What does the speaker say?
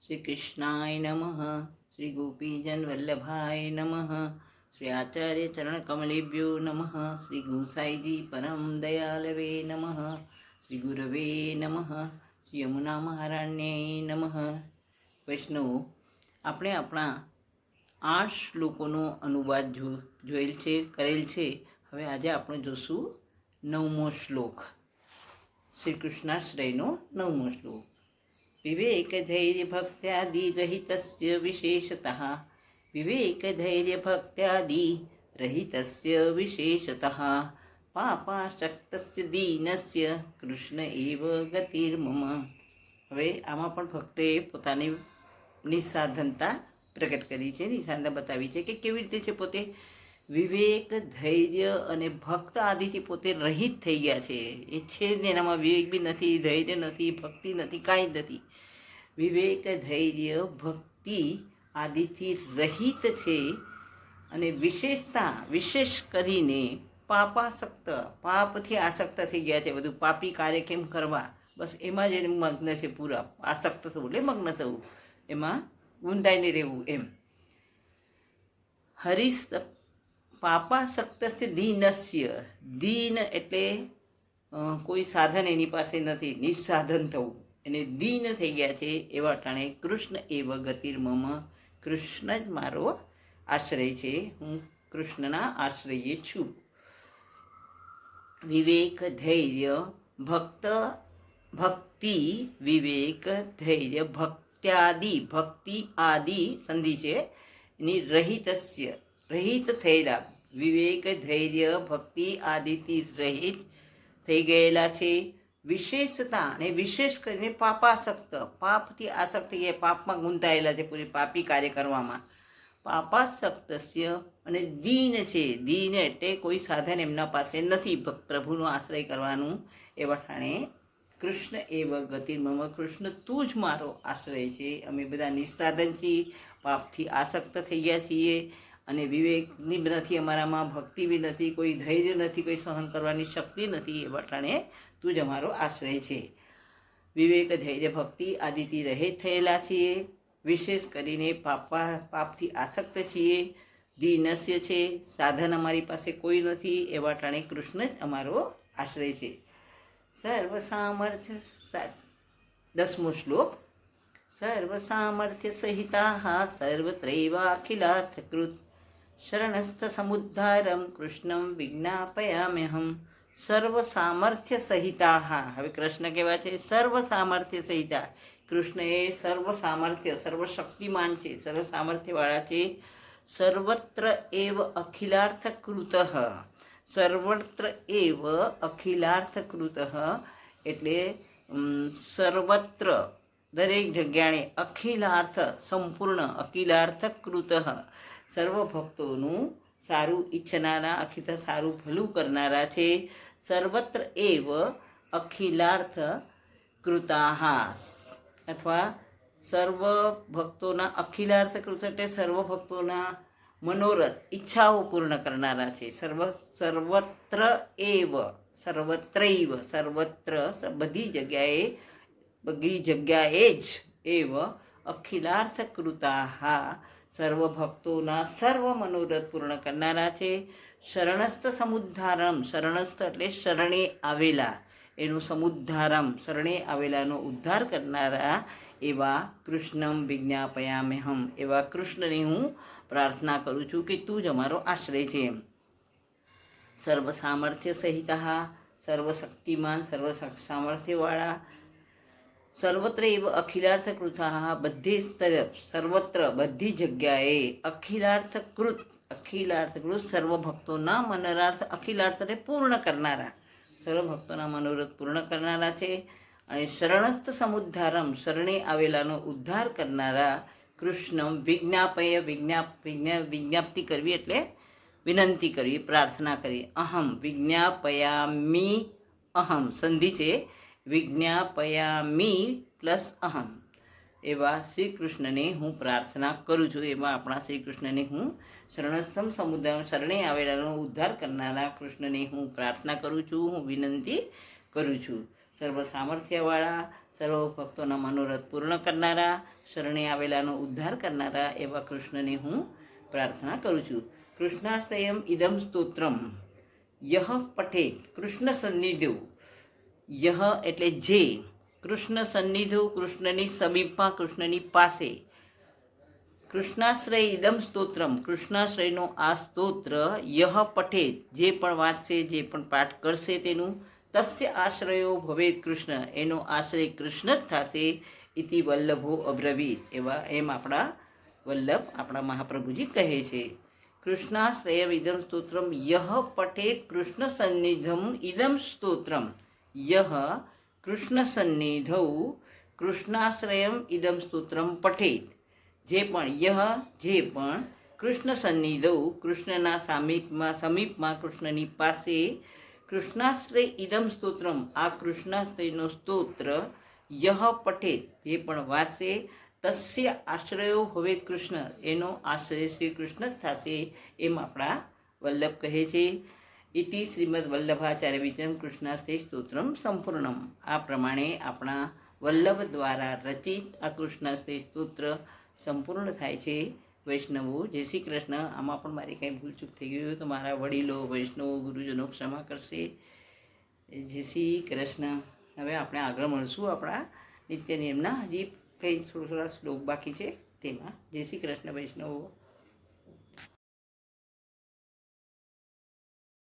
શ્રી કૃષ્ણાય નમઃ. શ્રી ગોપીજન વલ્લભાય નમઃ. શ્રી આચાર્ય ચરણ કમલેભ્યો નમઃ. શ્રી ગુસાઈજી પરમ દયાલવે નમઃ. શ્રી ગુરવે નમઃ. શ્રી યમુના મહારાણ્યે નમઃ. વૈષ્ણવો, આપણે આપણા 8 શ્લોકોનો અનુવાદ કરેલ છે. હવે આજે આપણે જોશું 9મો શ્લોક, શ્રી કૃષ્ણાશ્રયનો 9મો શ્લોક. વિવેક ધૈર્ય ભક્ત્યાદિ રહિતસ્ય વિશેષતઃ. વિવેક ધૈર્ય ભક્ત્યાદિ રહિતસ્ય વિશેષતઃ. પાપાશક્તસ્ય દીનસ્ય કૃષ્ણ એવ ગતિર્મમ. હવે આમાં પણ ભક્તોએ પોતાની નિસ્સાધનતા પ્રગટ કરી છે, નિસ્સાધનતા બતાવી છે કે કેવી રીતે છે પોતે વિવેક, ધૈર્ય અને ભક્ત આદિથી પોતે રહિત થઈ ગયા છે. એ છે જ એનામાં વિવેક બી નથી, ધૈર્ય નથી, ભક્તિ નથી, કાંઈ જ નથી. વિવેક, ધૈર્ય, ભક્તિ આદિથી રહિત છે. અને વિશેષ કરીને પાપાસક્ત, પાપથી આસક્ત થઈ ગયા છે. બધું પાપી કાર્ય કેમ કરવા, બસ એમાં જ એને મગ્ન છે પૂરા. આસક્ત થવું એટલે મગ્ન થવું, એમાં ગુંદાઈને રહેવું એમ. પાપાસક્તસ્ય દીનસ્ય. દીન એટલે કોઈ સાધન એની પાસે નથી, નિસ્સાધન થવું, એને દીન થઈ ગયા છે. એવા ટાણે કૃષ્ણ એવ ગતિર્મમ. કૃષ્ણ જ મારો આશ્રય છે, હું કૃષ્ણના આશ્રયે છું. વિવેક, ધૈર્ય, ભક્તિ, વિવેક, ધૈર્ય, ભક્તિ આદિ સંધિ છે એની રહિતસ્ય, રહિત થયેલા. વિવેક, ધૈર્ય, ભક્તિ આદિથી રહિત થઈ ગયેલા છે. વિશેષતા અને વિશેષ કરીને પાપાસક્ત, પાપથી આસક્ત થઈ ગયા, પાપમાં ગુંતાયેલા છે, પૂરી પાપી કાર્ય કરવામાં. પાપાસક્તસ્ય અને દીન છે. દીન એટલે કોઈ સાધન એમના પાસે નથી પ્રભુનો આશ્રય કરવાનું. એવા ઠાણે કૃષ્ણ એવ ગતિર્મમ. કૃષ્ણ તું જ મારો આશ્રય છે. અમે બધા નિસ્સાધન છીએ, પાપથી આસક્ત થઈ ગયા છીએ, અને વિવેકની નથી અમારામાં, ભક્તિ બી નથી, કોઈ ધૈર્ય નથી, કોઈ સહન કરવાની શક્તિ નથી. એવા ટાણે તું જ અમારો આશ્રય છે. વિવેક, ધૈર્ય, ભક્તિ આદિથી રહિત થયેલા છીએ. વિશેષ કરીને પાપથી આસક્ત છીએ. દીનસ્ય છે, સાધન અમારી પાસે કોઈ નથી. એવા ટાણે કૃષ્ણ જ અમારો આશ્રય છે. સર્વ સામર્થ્ય 10મો શ્લોક. સર્વ સામર્થ્ય સહિતા સર્વત્રૈવાખિલાર્થકૃત શરણસ્થ સમુદ્ધારમ કૃષ્ણમ વિજ્ઞાપયામ્યહમ. સર્વ સામર્થ્ય સહિતા. હવે કૃષ્ણ કેવા છે? સર્વ સામર્થ્ય સહિતા. કૃષ્ણ એ સર્વ સામર્થ્ય, સર્વશક્તિમાન છે, સર્વ સામર્થ્યવાળા છે. સર્વત્ર એવ અખિલાર્થકૃત. સર્વત્ર એવ અખિલાર્થકૃત એટલે સર્વત્ર, દરેક જગ્યાએ, અખિલાર્થ સંપૂર્ણ, અખિલાર્થકૃત સર્વ ભક્તોનું સારું ઈચ્છનારા, અખિલ સારું ભલું કરનારા છે. સર્વત્ર એવ અખિલાર્થ કૃતાઃ અથવા સર્વ ભક્તોના અખિલાર્થ કૃત એટલે સર્વ ભક્તોના મનોરથ, ઈચ્છાઓ પૂર્ણ કરનારા છે. સર્વત્ર એવ, સર્વત્રૈવ, સર્વત્ર બધી જગ્યાએ જ, એવ અખિલાર્થ કૃતાઃ સર્વ ભક્તોના સર્વ મનોરથ પૂર્ણ કરનારા છે. શરણસ્થ સમુદ્ધારમ. શરણસ્થ એટલે શરણે આવેલા, એનું સમુદ્ધારમ, શરણે આવેલાનો ઉદ્ધાર કરનારા એવા કૃષ્ણમ વિજ્ઞાપયામ્યહમ. એવા કૃષ્ણને હું પ્રાર્થના કરું છું કે તું જ અમારો આશ્રય છે. સર્વ સામર્થ્ય સહિતા, સર્વશક્તિમાન, સર્વ સામર્થ્યવાળા. સર્વત્ર એવ અખિલાર્થકૃતા, બધી તરફ, સર્વત્ર બધી જગ્યાએ. અખિલાર્થકૃત, અખિલાર્થકૃત સર્વ ભક્તોના મનોરથ, અખિલાર્થ એટલે પૂર્ણ કરનારા, સર્વ ભક્તોના મનોરથ પૂર્ણ કરનારા છે. અને શરણસ્થ સમુદ્ધારમ, શરણે આવેલાનો ઉદ્ધાર કરનારા. કૃષ્ણમ વિજ્ઞાપય, વિજ્ઞાપ્તિ કરવી એટલે વિનંતી કરવી, પ્રાર્થના કરવી. અહમ વિજ્ઞાપયામી, અહમ સંધિ છે, વિજ્ઞાપયામી પ્લસ અહમ. એવા શ્રી કૃષ્ણને હું પ્રાર્થના કરું છું. એમાં આપણા શ્રી કૃષ્ણને હું શરણસ્થમ સમુદ્ર, શરણે આવેલાનો ઉદ્ધાર કરનારા કૃષ્ણને હું પ્રાર્થના કરું છું, હું વિનંતી કરું છું. સર્વ સામર્થ્યવાળા, સર્વ ભક્તોના મનોરથ પૂર્ણ કરનારા, શરણે આવેલાનો ઉદ્ધાર કરનારા એવા કૃષ્ણને હું પ્રાર્થના કરું છું. કૃષ્ણાશ્રયમ ઇદમ સ્તોત્રમ યહ પઠેત કૃષ્ણ સન્નિધિ. યહ એટલે જે, કૃષ્ણ સન્નિધિ કૃષ્ણની સમીપમાં, કૃષ્ણની પાસે. કૃષ્ણાશ્રય ઇદમ સ્તોત્રમ કૃષ્ણાશ્રયનો આ સ્તોત્ર યહ પઠેત જે પણ વાંચશે, જે પણ પાઠ કરશે તેનું, તસ્ય આશ્રયો ભવેત કૃષ્ણ એનો આશ્રય કૃષ્ણ જ થશે. ઇતિ વલ્લભો અબ્રવીત એમ આપણા વલ્લભ આપણા મહાપ્રભુજી કહે છે. કૃષ્ણાશ્રયમ ઇદમ સ્તોત્રમ યહ પઠેત કૃષ્ણ સન્નિધમ ઇદમ સ્તોત્રમ. યહ કૃષ્ણ સન્નિધૌ કૃષ્ણાશ્રયમ ઇદમ સ્તોત્રમ પઠેત. જે પણ જે પણ કૃષ્ણ સન્નિધૌ કૃષ્ણના સમીપમાં કૃષ્ણની પાસે, કૃષ્ણાશ્રય ઇદમ સ્તોત્રમ આ કૃષ્ણાશ્રયનો સ્તોત્ર યહ પઠેત જે પણ વાંચશે, તસ્ય આશ્રયો ભવેત કૃષ્ણ એનો આશ્રય શ્રી કૃષ્ણ જ થશે એમ આપણા વલ્લભ કહે છે. ઇતિ શ્રીમદ વલ્લભાચાર્ય વિજયમ કૃષ્ણાશ્રય સ્તોત્રમ સંપૂર્ણમ. આ પ્રમાણે આપણા વલ્લભ દ્વારા રચિત આ કૃષ્ણાશ્રય સ્તોત્ર સંપૂર્ણ થાય છે. વૈષ્ણવો જય શ્રી કૃષ્ણ. આમાં પણ મારી કંઈ ભૂલચૂક થઈ ગઈ હોય તો મારા વડીલો, વૈષ્ણવો, ગુરુજનો ક્ષમા કરશે. જય શ્રી કૃષ્ણ. હવે આપણે આગળ મળશું આપણા નિત્ય નિયમના. હજી કંઈ થોડા શ્લોક બાકી છે તેમાં. જય શ્રી કૃષ્ણ વૈષ્ણવો.